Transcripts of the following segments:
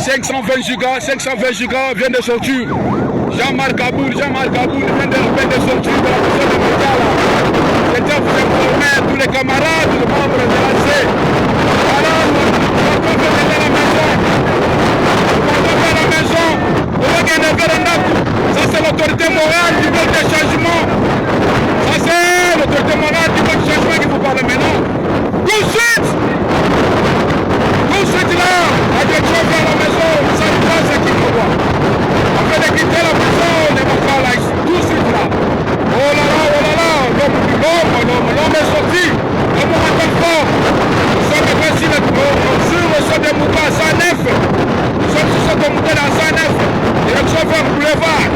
520 gigas vient de sortir. Jean-Marc Aboul vient de sortir de la prison de Médiala. C'était pour informer tous les camarades, les membres de la C. Alors, on va venir à la maison. On va à la maison. On va gagner vers un acte. Ça, c'est l'autorité morale qui veut des changements. Ça, c'est l'autorité morale qui veut des changements qu'il faut parler maintenant. Tout de suite là, la direction vient à la maison. Ça ne pas ce qu'il faut voir. Après de quitter la prison, on est encore là, tout de suite là. Oh là là, l'homme est sorti. L'homme est encore fort. Nous sommes ici, nous sommes des moutons à 109. Nous sommes sur ce mouton à 109. Direction vers le boulevard.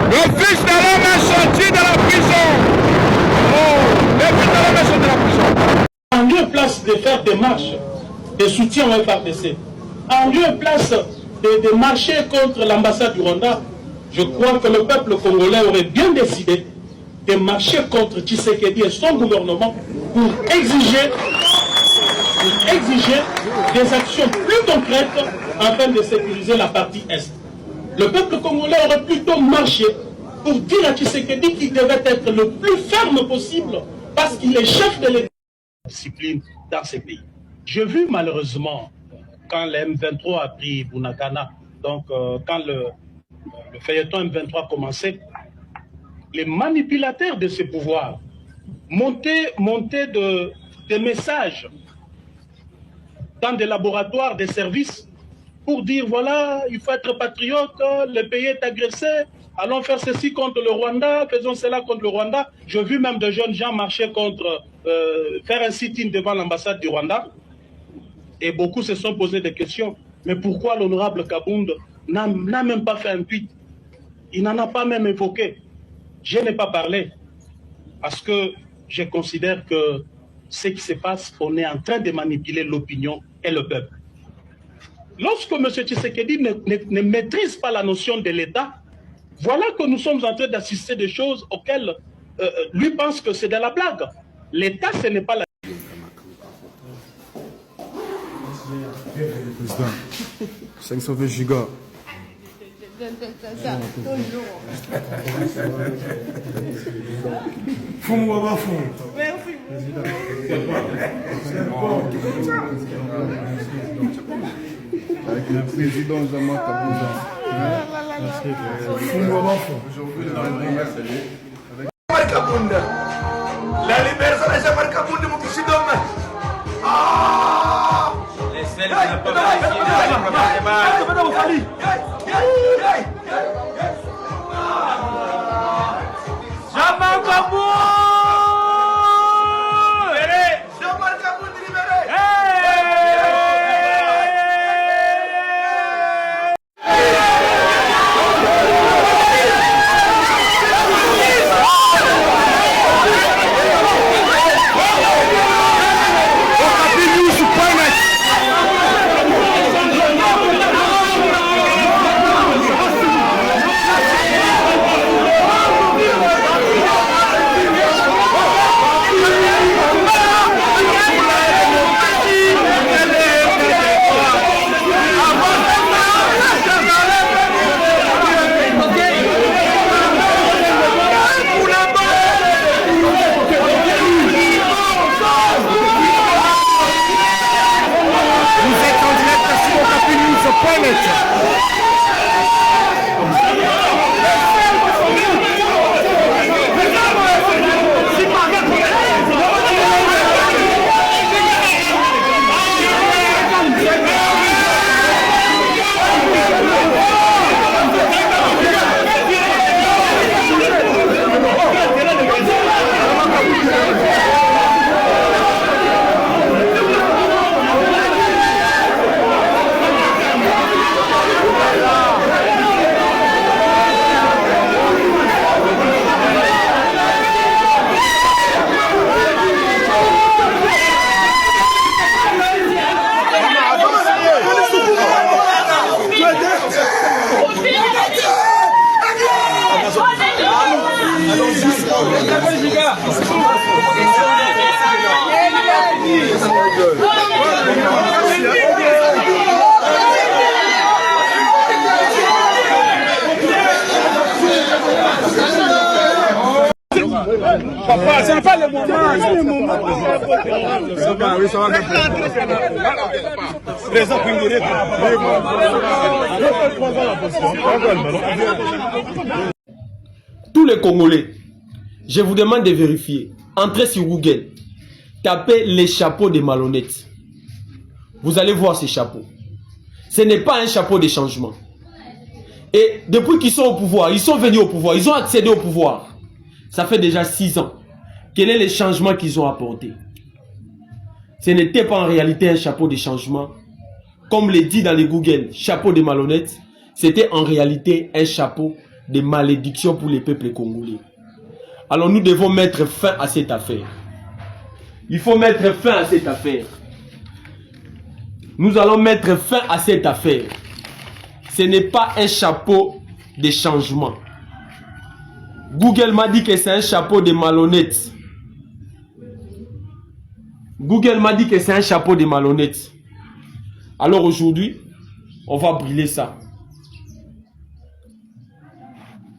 Le fils de l'homme est sorti de la prison. Oh, le fils de l'homme est sorti de la prison. En lieu et place de faire des marches de soutien au FARDC, en lieu et place de marcher contre l'ambassade du Rwanda, je crois que le peuple congolais aurait bien décidé de marcher contre Tshisekedi et son gouvernement pour exiger des actions plus concrètes afin de sécuriser la partie Est. Le peuple congolais aurait plutôt marché pour dire à Tshisekedi qu'il devait être le plus ferme possible parce qu'il est chef de l'État. Discipline dans ces pays. J'ai vu malheureusement quand le M23 a pris Bunagana, donc quand le feuilleton M23 commençait, les manipulateurs de ce pouvoir montaient des messages dans des laboratoires, des services, pour dire voilà, il faut être patriote, le pays est agressé, allons faire ceci contre le Rwanda, faisons cela contre le Rwanda. J'ai vu même de jeunes gens marcher contre, faire un sit-in devant l'ambassade du Rwanda. Et beaucoup se sont posé des questions. Mais pourquoi l'honorable Kabound n'a même pas fait un tweet? Il n'en a pas même évoqué. Je n'ai pas parlé. Parce que je considère que ce qui se passe, on est en train de manipuler l'opinion et le peuple. Lorsque M. Tshisekedi ne maîtrise pas la notion de l'État, voilà que nous sommes en train d'assister des choses auxquelles lui pense que c'est de la blague. L'État, ce n'est pas la... Président, 520 gigas. Fumo ou pas fumo? Avec le président Jean-Marc Kabouza. Fumo ou pas fumo? Aujourd'hui, la libération de Jean-Marc Kabouza, mon petit homme. Celle qui n'a pas vérifié Jean-Marc Kabouza libéré. Papa, c'est pas le moment. C'est le moment. Ça va, oui, ça va. Présent Pingiré. Tous les Congolais, je vous demande de vérifier. Entrez sur Google, tapez les chapeaux des malhonnêtes. Vous allez voir ces chapeaux. Ce n'est pas un chapeau de changement. Et depuis qu'ils sont au pouvoir, ils sont venus au pouvoir, ils ont accédé au pouvoir. Ça fait déjà 6 ans. Quel est le changement qu'ils ont apporté? Ce n'était pas en réalité un chapeau de changement. Comme le dit dans les Google, chapeau de malhonnêtes, c'était en réalité un chapeau de malédiction pour les peuples congolais. Alors nous devons mettre fin à cette affaire. Il faut mettre fin à cette affaire. Nous allons mettre fin à cette affaire. Ce n'est pas un chapeau de changement. Google m'a dit que c'est un chapeau de malhonnêtes. Google m'a dit que c'est un chapeau de malhonnêtes. Alors aujourd'hui, on va brûler ça.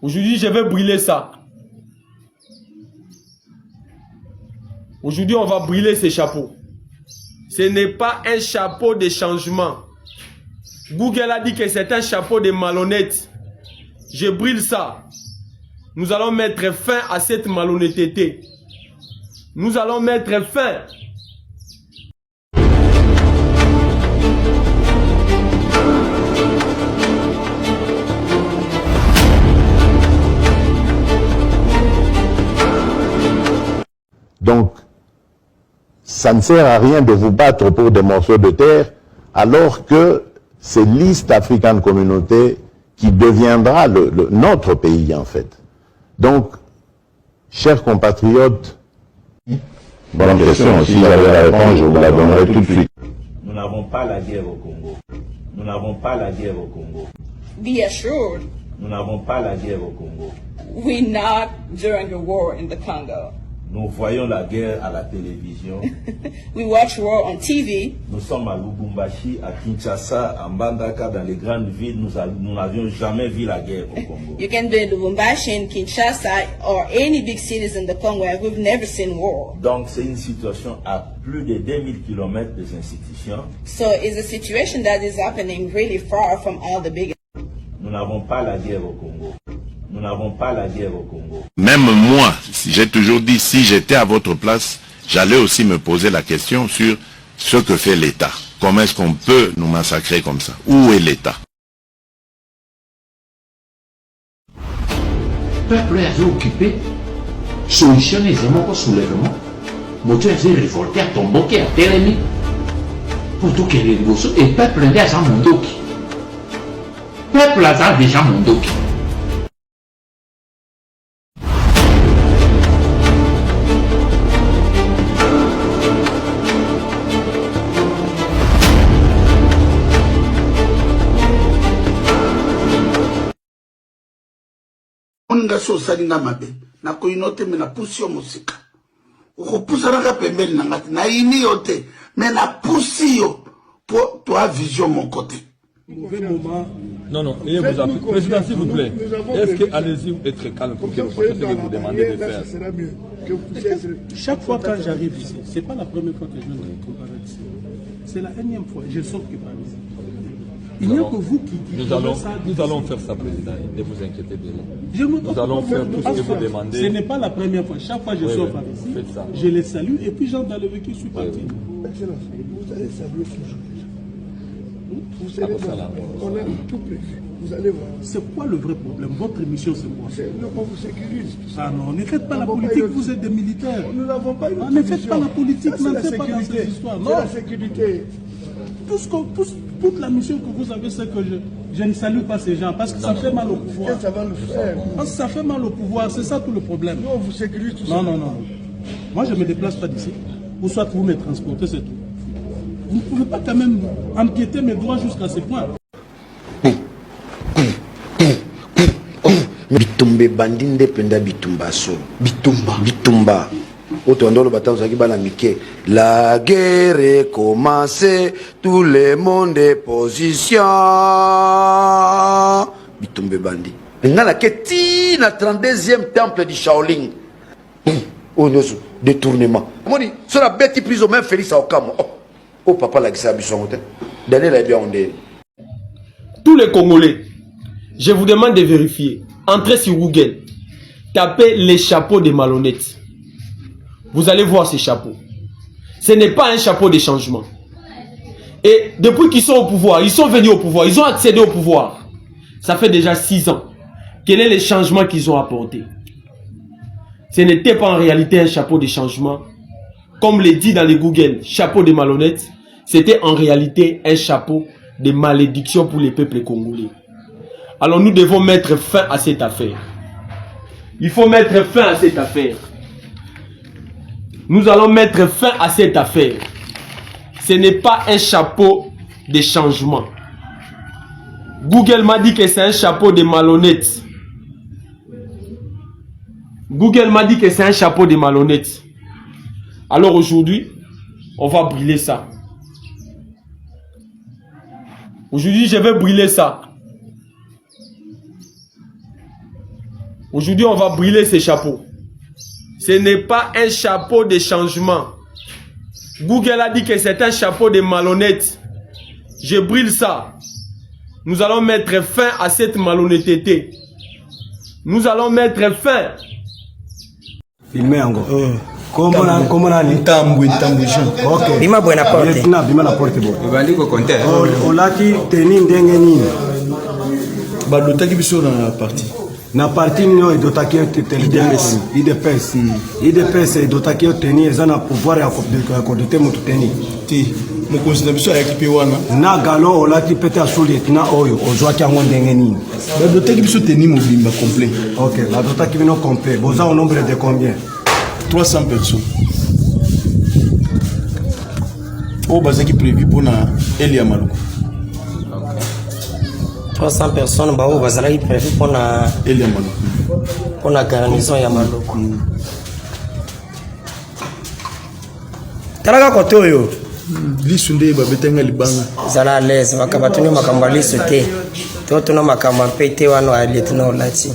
Aujourd'hui, je vais brûler ça. Aujourd'hui, on va brûler ces chapeaux. Ce n'est pas un chapeau de changement. Google a dit que c'est un chapeau de malhonnêtes. Je brûle ça. Nous allons mettre fin à cette malhonnêteté. Nous allons mettre fin. Donc, ça ne sert à rien de vous battre pour des morceaux de terre, alors que c'est l'East African Communauté qui deviendra notre pays, en fait. Donc, chers compatriotes, bonne question, si j'avais la réponse, je vous la donnerai tout de suite. Nous n'avons pas la guerre au Congo. Nous n'avons pas la guerre au Congo. Be assured, Nous n'avons pas la guerre au Congo. we're not during a war in the Congo. Nous voyons la guerre à la télévision. We watch war on TV. Nous sommes à Lubumbashi, à Kinshasa, à Mbandaka, dans les grandes villes. Nous n'avions jamais vu la guerre au Congo. You can be in Lubumbashi, in Kinshasa, or any big cities in the Congo, and we've never seen war. Donc c'est une situation à plus de 2000 km des institutions. So it's a situation that is happening really far from all the big. Nous n'avons pas la guerre au Congo. Nous n'avons pas la guerre au Congo. Même moi, j'ai toujours dit, si j'étais à votre place, j'allais aussi me poser la question sur ce que fait l'État. Comment est-ce qu'on peut nous massacrer comme ça? Où est l'État? Le peuple est occupé, solutionner vraiment au soulèvement. Moto est révolté à tomboquer à Télémi. Pour tout qu'il y ait et le peuple est déjà mondoki. Le peuple est déjà mondoki. nga so salinga mabe na ko inote me na pusi yo musika uko pusa na pembeni na ngati na ini yote me na pusi yo pour toi vision mon côté. Mauvais moment. Non, il vous a... Président, s'il vous plaît, est-ce que allez-y être calme pour que vous fassiez ce que vous demandez de faire? Chaque fois quand j'arrive ici, c'est pas la première fois que je viens de comparer ici. C'est la énième fois, je sors que par ici. Il n'y a que vous qui dites nous allons faire ça, Président, ne vous inquiétez pas. Nous allons faire tout ce que vous demandez. Ce n'est pas la première fois. Chaque fois que je sors par ici, je les salue et puis j'entre dans le véhicule, je suis parti. Excellence, vous allez saluer toujours. Vous allez voir, on a tout prévu. Vous allez voir. C'est quoi le vrai problème? Votre mission, c'est quoi? On vous sécurise. Ah non, ne faites pas la politique, vous êtes des militaires. Nous n'avons pas une ne faites pas la politique, n'entrez pas dans ces histoires. Non, la sécurité. Toute la mission que vous avez, c'est que je ne salue pas ces gens parce que ça fait mal au pouvoir. Ça va le faire. Parce que ça fait mal au pouvoir, c'est ça tout le problème. Non, on vous sécurise tout ça. Non. Moi, je ne me déplace pas d'ici. Ou soit vous me transportez, c'est tout. Vous ne pouvez pas quand même empiéter mes droits jusqu'à ce point. Bitumbe bandinde penda bitumba so. Bitumba. Otondolo batanzaki bana mike. La guerre est commencée, tout le monde est position. Bitumbe bandi. Ngala keti na 32e temple du Shaolin. Oh, non, détournement. Moi, dit, sur la bête, prison, même Félix à Okamo. Oh, papa, la guisa, Bisson, Daniel a bien ondé. Tous les Congolais, je vous demande de vérifier. Entrez sur Google, tapez les chapeaux des malhonnêtes. Vous allez voir ces chapeaux. Ce n'est pas un chapeau de changement. Et depuis qu'ils sont au pouvoir, ils sont venus au pouvoir, ils ont accédé au pouvoir. Ça fait déjà 6 ans. Quel est le changement qu'ils ont apporté? Ce n'était pas en réalité un chapeau de changement. Comme le dit dans les Google, chapeau de malhonnêtes, c'était en réalité un chapeau de malédiction pour les peuples congolais. Alors nous devons mettre fin à cette affaire. Il faut mettre fin à cette affaire. Nous allons mettre fin à cette affaire. Ce n'est pas un chapeau de changement. Google m'a dit que c'est un chapeau de malhonnêtes. Google m'a dit que c'est un chapeau de malhonnêtes. Alors aujourd'hui, on va brûler ça. Aujourd'hui, je vais brûler ça. Aujourd'hui, on va brûler ces chapeaux. Ce n'est pas un chapeau de changement. Google a dit que c'est un chapeau de malhonnêtes. Je brûle ça. Nous allons mettre fin à cette malhonnêteté. Nous allons mettre fin. Filmez encore. Comment on Ntambu Jean. Ok. Bima buena porte. Bima la porte bo. Bali ko compter. Olaki teni ndenge nini. Badotaki biso na partie. Na partie nyo idotaki IDPS idotaki teni ezana pouvoir ya kodite mutu teni. Ti mo considère biso ya équipe wana. Na galon olaki pete asuli na oyo ozwaki yango ndenge nini. Badotaki biso teni mobimba complet. Ok, badotaki bino complet. Boza au nombre de combien? 300 personnes. Au bazaki prévu pour na Elia Maluku. 300 personnes ba o bazaki prévu pour na Elia Maluku. Pour la garnison ya Maluku. Talaka koto yo. Lisunde ba betenga libanga. Zala les makabatuni makamba lisute. Toto no makamba pete wano a lieutenant lati.